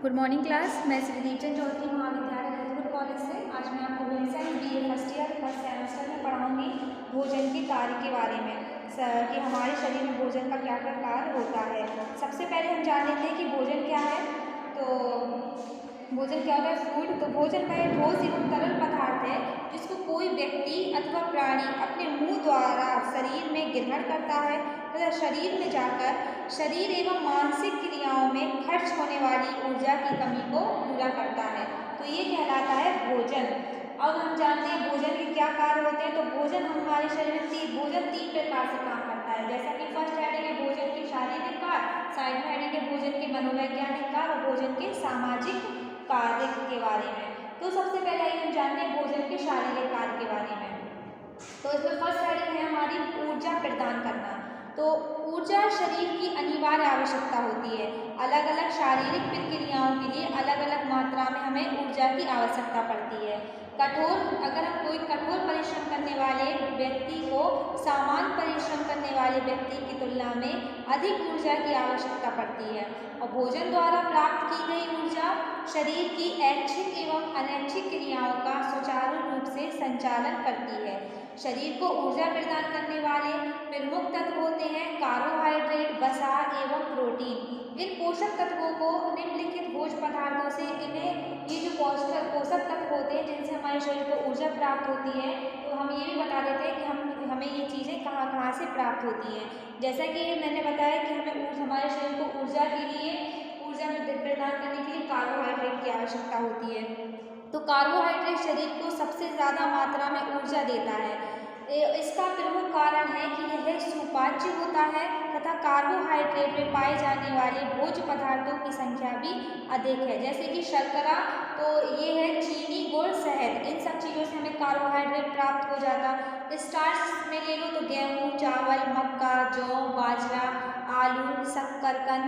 Good morning class. मैं श्री दीपचंद चौधरी महाविद्यालय Lalitpur college से आज मैं आपको home science BA first year first semester में पढ़ाऊंगी भोजन के कार्य के बारे में कि हमारे शरीर में भोजन का क्या क्या कार्य होता है। सबसे पहले हम जान लेते हैं कि भोजन क्या है। तो भोजन क्या होता है? फूड। तो भोजन वह ठोस एवं तरल पदार्थ है जिसको कोई व्यक्ति अथवा प्राणी अपने मुंह द्वारा शरीर में ग्रहण करता है तथा शरीर में जाकर शरीर एवं मानसिक क्रियाओं में खर्च होने वाली ऊर्जा की कमी को पूरा करता है। तो ये कहलाता है भोजन। अब हम जानते हैं भोजन के क्या कार्य होते हैं। तो भोजन हमारे शरीर में भोजन 3 प्रकार से काम करता है। जैसा कि फर्स्ट हेडिंग है भोजन के शारीरिक कार्य, सेकंड हेडिंग है भोजन के मनोवैज्ञानिक कार्य और भोजन के सामाजिक कार्य के बारे में। तो सबसे पहले हम जानते हैं भोजन के शारीरिक कार्य के बारे में। तो इसमें फर्स्ट हेडिंग है हमारी ऊर्जा प्रदान करना। तो ऊर्जा शरीर की अनिवार्य आवश्यकता होती है। अलग अलग शारीरिक प्रक्रियाओं के लिए अलग अलग मात्रा में हमें ऊर्जा की आवश्यकता पड़ती है। अगर हम कोई कठोर परिश्रम करने वाले व्यक्ति को सामान्य परिश्रम करने वाले व्यक्ति की तुलना में अधिक ऊर्जा की आवश्यकता पड़ती है। और भोजन द्वारा प्राप्त की गई ऊर्जा शरीर की ऐच्छिक एवं अनैच्छिक क्रियाओं का सुचारू रूप से संचालन करती है। शरीर को ऊर्जा प्रदान करने वाले प्रमुख तत्व होते हैं कार्बोहाइड्रेट, वसा एवं प्रोटीन। इन पोषक तत्वों को निम्नलिखित भोज्य पदार्थों से ये जो पोषक तत्व होते हैं जिनसे हमारे शरीर को ऊर्जा प्राप्त होती है, तो हम ये भी बता देते हैं कि हमें ये चीज़ें कहाँ से प्राप्त होती हैं। जैसा कि मैंने बताया कि हमारे शरीर को ऊर्जा प्रदान करने के लिए कार्बोहाइड्रेट की आवश्यकता होती है। तो कार्बोहाइड्रेट शरीर को सबसे ज़्यादा मात्रा में ऊर्जा देता है। इसका प्रमुख कारण है कि यह सुपाच्य होता है तथा कार्बोहाइड्रेट में पाए जाने वाले भोज्य पदार्थों की संख्या भी अधिक है। जैसे कि शर्करा, तो ये है चीनी, गुड़, शहद, इन सब चीज़ों से हमें कार्बोहाइड्रेट प्राप्त हो जाता। स्टार्च में ले लो तो गेहूँ, चावल, मक्का, जौ, बाजरा, आलू, शक्करकंद,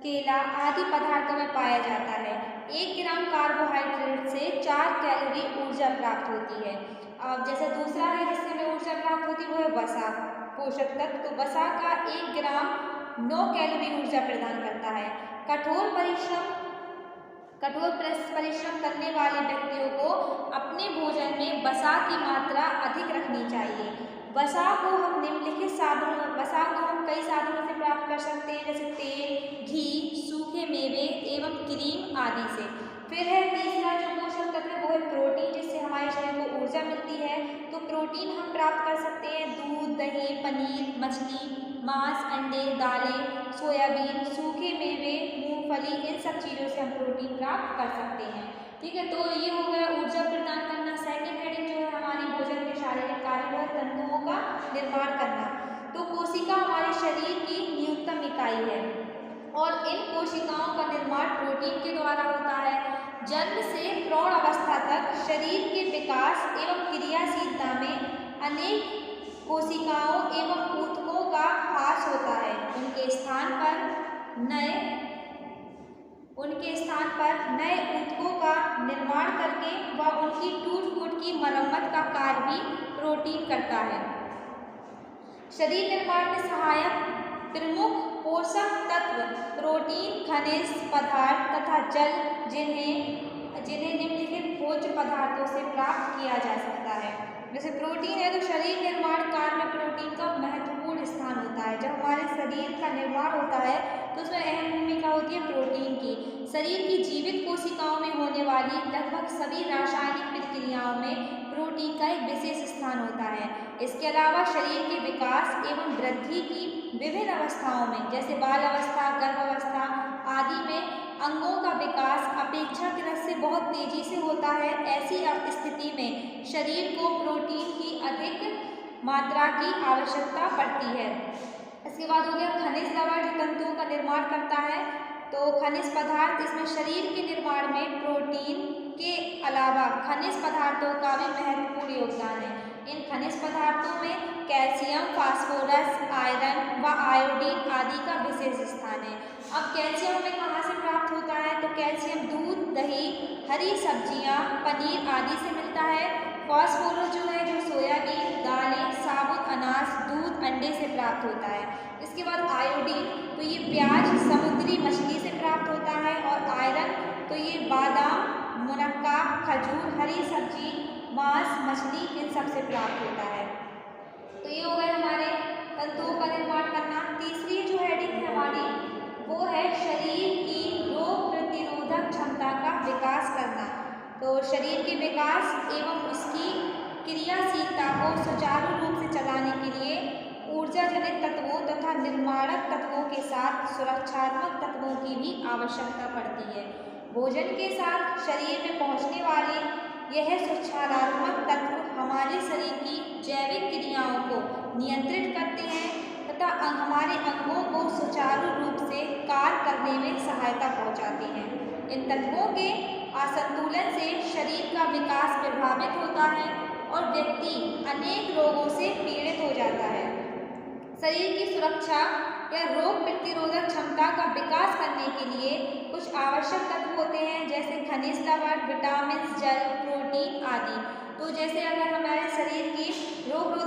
केला आदि पदार्थों में पाया जाता है। 1 ग्राम कार्बोहाइड्रेट से 4 कैलोरी ऊर्जा प्राप्त होती है। अब जैसे दूसरा है जिससे हमें ऊर्जा प्राप्त होती है वो है वसा पोषक तत्व। तो वसा का 1 ग्राम 9 कैलोरी ऊर्जा प्रदान करता है। कठोर परिश्रम करने वाले व्यक्तियों को अपने भोजन में वसा की मात्रा अधिक रखनी चाहिए। वसा को हम कई साधनों से प्राप्त कर सकते हैं, जैसे तेल, घी, सूखे मेवे एवं क्रीम आदि से। फिर है तीसरा जो पोषक तत्व है वो है प्रोटीन, जिससे हमारे शरीर को ऊर्जा मिलती है। तो प्रोटीन हम प्राप्त कर सकते हैं दूध, दही, पनीर, मछली, मांस, अंडे, दालें, सोयाबीन, सूखे मेवे, मूंगफली, इन सब चीज़ों से हम प्रोटीन प्राप्त कर सकते हैं। ठीक है, तो ये हो गया ऊर्जा प्रदान करना। सेकंड हेडिंग जो है हमारी भोजन के शारीरिक कार्य है तंतुओं का निर्माण करना। तो कोशिका हमारे शरीर की न्यूनतम इकाई है और इन कोशिकाओं का निर्माण प्रोटीन के द्वारा होता है। जन्म से प्रौढ़ अवस्था तक शरीर के विकास एवं क्रियाशीलता में अनेक कोशिकाओं एवं ऊतकों का ह्रास होता है। उनके स्थान पर नए ऊतकों का निर्माण करके व उनकी टूट-फूट की मरम्मत का कार्य भी प्रोटीन करता है। शरीर निर्माण में सहायक प्रमुख पोषक तत्व प्रोटीन, खनिज पदार्थ तथा जल जिन्हें निम्नलिखित भोज्य पदार्थों से प्राप्त किया जा सकता है। जैसे प्रोटीन है तो शरीर निर्माण कार्य में प्रोटीन का महत्वपूर्ण स्थान होता है। जब हमारे शरीर का निर्माण होता है तो उसमें अहम भूमिका होती है प्रोटीन की। शरीर की जीवित कोशिकाओं में होने वाली लगभग सभी रासायनिक प्रक्रियाओं में प्रोटीन का एक विशेष स्थान होता है। इसके अलावा शरीर के विकास एवं वृद्धि की विभिन्न अवस्थाओं में, जैसे बाल अवस्था, गर्भावस्था आदि में अंगों का विकास अपेक्षाकृत से बहुत तेजी से होता है। ऐसी स्थिति में शरीर को प्रोटीन की अधिक मात्रा की आवश्यकता पड़ती है। इसके बाद हो गया खनिज लवण, जो तंतुओं का निर्माण करता है। तो खनिज पदार्थ, इसमें शरीर के निर्माण में प्रोटीन के अलावा खनिज पदार्थों का भी महत्वपूर्ण योगदान है। इन खनिज पदार्थों में कैल्शियम, फास्फोरस, आयरन व आयोडीन आदि का विशेष स्थान है। अब कैल्शियम हमें कहाँ से प्राप्त होता है? तो कैल्शियम दूध, दही, हरी सब्जियाँ, पनीर आदि से मिलता है। फास्फोरस जो है जो सोयाबीन, दालें, साबुत अनाज, दूध, अंडे से प्राप्त होता है। इसके बाद आयोडीन, तो ये प्याज, समुद्री मछली से प्राप्त होता है। और आयरन मांस, मछली इन सब से प्राप्त होता है। तो ये हो गए हमारे तंतुओं का निर्माण करना। तीसरी जो हेडिंग है हमारी वो है शरीर की रोग प्रतिरोधक क्षमता का विकास करना। तो शरीर के विकास एवं उसकी क्रियाशीलता को सुचारू रूप से चलाने के लिए ऊर्जा जनित तत्वों तथा निर्माणक तत्वों के साथ सुरक्षात्मक तत्वों की भी आवश्यकता पड़ती है। भोजन के साथ शरीर में पहुंचने वाले यह सुरक्षात्मक तत्व हमारे शरीर की जैविक क्रियाओं को नियंत्रित करते हैं तथा हमारे अंगों को सुचारू रूप से कार्य करने में सहायता पहुंचाते हैं। इन तत्वों के असंतुलन से शरीर का विकास प्रभावित होता है और व्यक्ति अनेक रोगों से पीड़ित हो जाता है। शरीर की सुरक्षा या रोग प्रतिरोधक क्षमता का विकास करने के लिए कुछ आवश्यक तत्व होते हैं, जैसे खनिज लवण, विटामिन, जल, प्रोटीन आदि। तो जैसे अगर हमारे शरीर की रोग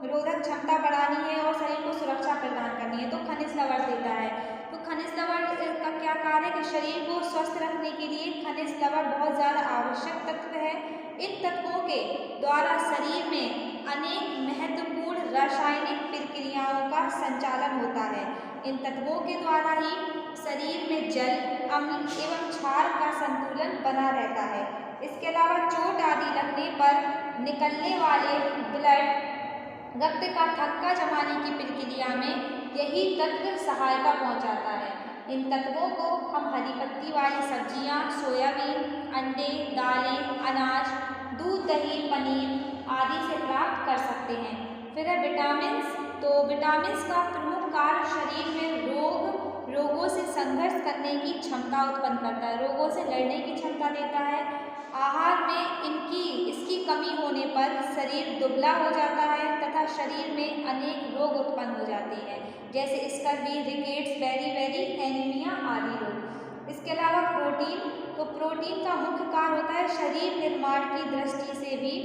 रोधक क्षमता बढ़ानी है और शरीर को सुरक्षा प्रदान करनी है तो खनिज लवण देता है। तो खनिज लवण का क्या कार्य है कि शरीर को स्वस्थ रखने के लिए खनिज लवण बहुत ज़्यादा आवश्यक तत्व है। इन तत्वों के द्वारा शरीर में अनेक महत्वपूर्ण रासायनिक प्रक्रियाओं का संचालन होता है। इन तत्वों के द्वारा ही शरीर में जल, अम्ल एवं क्षार का संतुलन बना रहता है। इसके अलावा चोट आदि लगने पर निकलने वाले ब्लड रक्त का थक्का जमाने की प्रक्रिया में यही तत्व सहायता पहुंचाता है। इन तत्वों को हम हरी पत्ती वाली सब्जियां, सोयाबीन, अंडे, दालें, अनाज, दूध, दही, पनीर आदि से प्राप्त कर सकते हैं। फिर है विटामिन्स। तो विटामिन्स का प्रमुख कार्य शरीर में रोगों से संघर्ष करने की क्षमता उत्पन्न करता है, रोगों से लड़ने की क्षमता देता है। आहार में इसकी कमी होने पर शरीर दुबला हो जाता है तथा शरीर में अनेक रोग उत्पन्न हो जाते हैं, जैसे स्कर्वी, रिकेट्स, बेरी एनीमिया आदि रोग। इसके अलावा प्रोटीन। तो प्रोटीन का मुख्य कार्य होता है शरीर निर्माण की दृष्टि से भी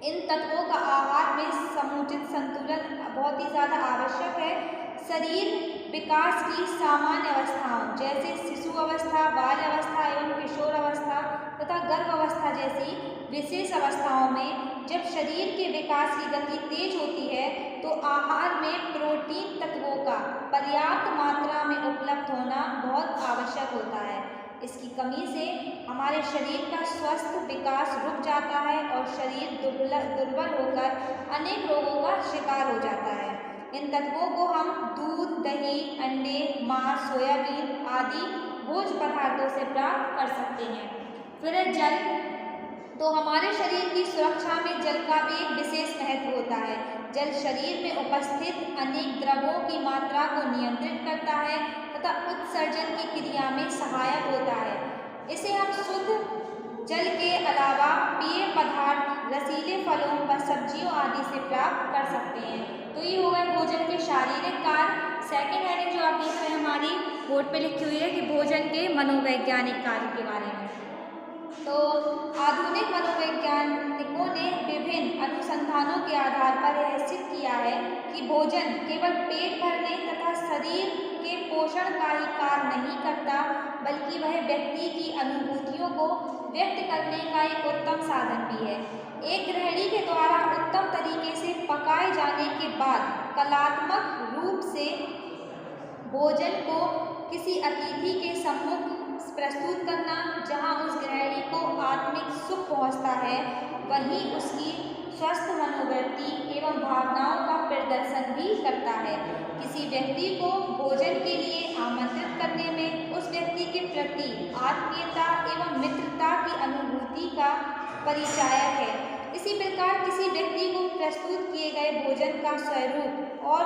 इन तत्वों का आहार में समुचित संतुलन बहुत ही ज़्यादा आवश्यक है। शरीर विकास की सामान्य अवस्थाओं जैसे शिशु अवस्था, बाल अवस्था एवं किशोर अवस्था तथा गर्भ अवस्था जैसी विशेष अवस्थाओं में जब शरीर के विकास की गति तेज होती है तो आहार में प्रोटीन तत्वों का पर्याप्त मात्रा में उपलब्ध होना बहुत आवश्यक होता है। इसकी कमी से हमारे शरीर का स्वस्थ विकास रुक जाता है और शरीर दुर्बल होकर अनेक रोगों का शिकार हो जाता है। इन तत्वों को हम दूध, दही, अंडे, मांस, सोयाबीन आदि भोज्य पदार्थों से प्राप्त कर सकते हैं। फिर है जल। तो हमारे शरीर की सुरक्षा में जल का भी एक विशेष महत्व होता है। जल शरीर में उपस्थित अनेक द्रवों की मात्रा को नियंत्रित करता है तथा उत्सर्जन की क्रिया में सहायक होता है। इसे हम शुद्ध जल के अलावा पेय पदार्थ, रसीले फलों व सब्जियों आदि से प्राप्त कर सकते हैं। तो ये हो गए भोजन के शारीरिक कार्य। सेकेंड हेडिंग जो आप देख रहे हैं हमारी बोर्ड पे लिखी हुई है कि भोजन के मनोवैज्ञानिक कार्य के बारे में। तो आधुनिक मनोवैज्ञानिकों ने विभिन्न अनुसंधानों के आधार पर यह सिद्ध किया है कि भोजन केवल पेट भरने तथा शरीर के पोषण का ही कार्य नहीं करता, बल्कि वह व्यक्ति की अनुभूतियों को व्यक्त करने का एक उत्तम साधन भी है। एक गृहिणी के द्वारा उत्तम तरीके से पकाए जाने के बाद कलात्मक रूप से भोजन को किसी अतिथि के सम्मुख प्रस्तुत करना, जहां उस गृहिणी को आत्मिक सुख पहुंचता है, वहीं उसकी स्वस्थ मनोवृत्ति एवं भावनाओं का प्रदर्शन भी करता है। किसी व्यक्ति को भोजन के लिए आमंत्रित करने में उस व्यक्ति के प्रति आत्मीयता एवं मित्रता की अनुभूति का परिचायक है। इसी प्रकार किसी व्यक्ति को प्रस्तुत किए गए भोजन का स्वरूप और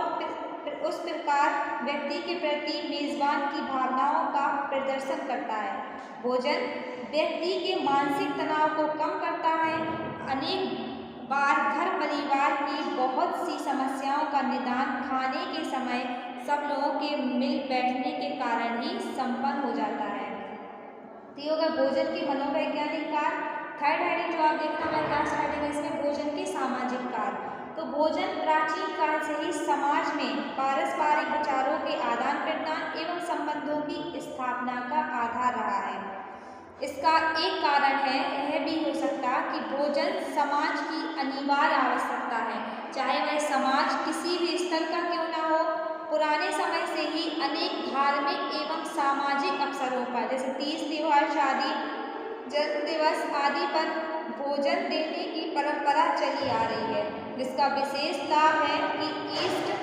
उस प्रकार व्यक्ति के प्रति मेजबान की भावनाओं का प्रदर्शन करता है। भोजन व्यक्ति के मानसिक तनाव को कम करता है। अनेक बार घर परिवार की बहुत सी समस्याओं का निदान खाने के समय सब लोगों के मिल बैठने के कारण ही संपन्न हो जाता है। तो ये होगा भोजन के मनोवैज्ञानिक कार्य। थर्ड हेडिंग जो आप देख रहे हैं लास्ट हेडिंग है इसमें भोजन के सामाजिक कार्य। तो भोजन प्राचीन काल से ही समाज में पारस्परिक विचारों के आदान प्रदान एवं संबंधों की स्थापना का आधार रहा है। इसका एक कारण है, यह भी हो सकता कि भोजन समाज की अनिवार्य आवश्यकता है, चाहे वह समाज किसी भी स्तर का क्यों ना हो। पुराने समय से ही अनेक धार्मिक एवं सामाजिक अवसरों पर, जैसे तीज त्योहार, शादी, जन्म दिवस आदि पर भोजन देने की परंपरा चली आ रही है, जिसका विशेष लाभ है कि इष्ट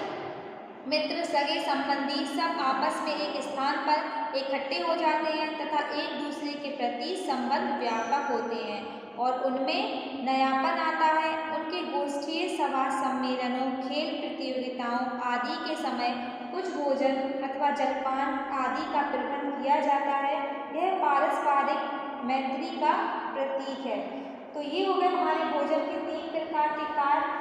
मित्र, सगे संबंधी सब आपस में एक स्थान पर इकट्ठे हो जाते हैं तथा एक दूसरे के प्रति संबंध व्यापक होते हैं और उनमें नयापन आता है। उनके गोष्ठी सभा सम्मेलनों, खेल प्रतियोगिताओं आदि के समय कुछ भोजन अथवा जलपान आदि का प्रबंध किया जाता है। यह पारस्परिक मैत्री का प्रतीक है। तो ये हो गए हमारे भोजन के 3 प्रकार के कार्य: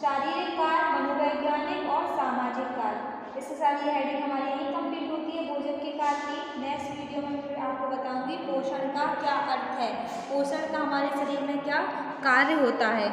शारीरिक कार्य, मनोवैज्ञानिक और सामाजिक कार्य। इससे सारी हेडिंग हमारी यही कंप्लीट होती है भोजन के कार्य की। नेक्स्ट वीडियो में फिर आपको बताऊंगी पोषण का क्या अर्थ है, पोषण का हमारे शरीर में क्या कार्य होता है।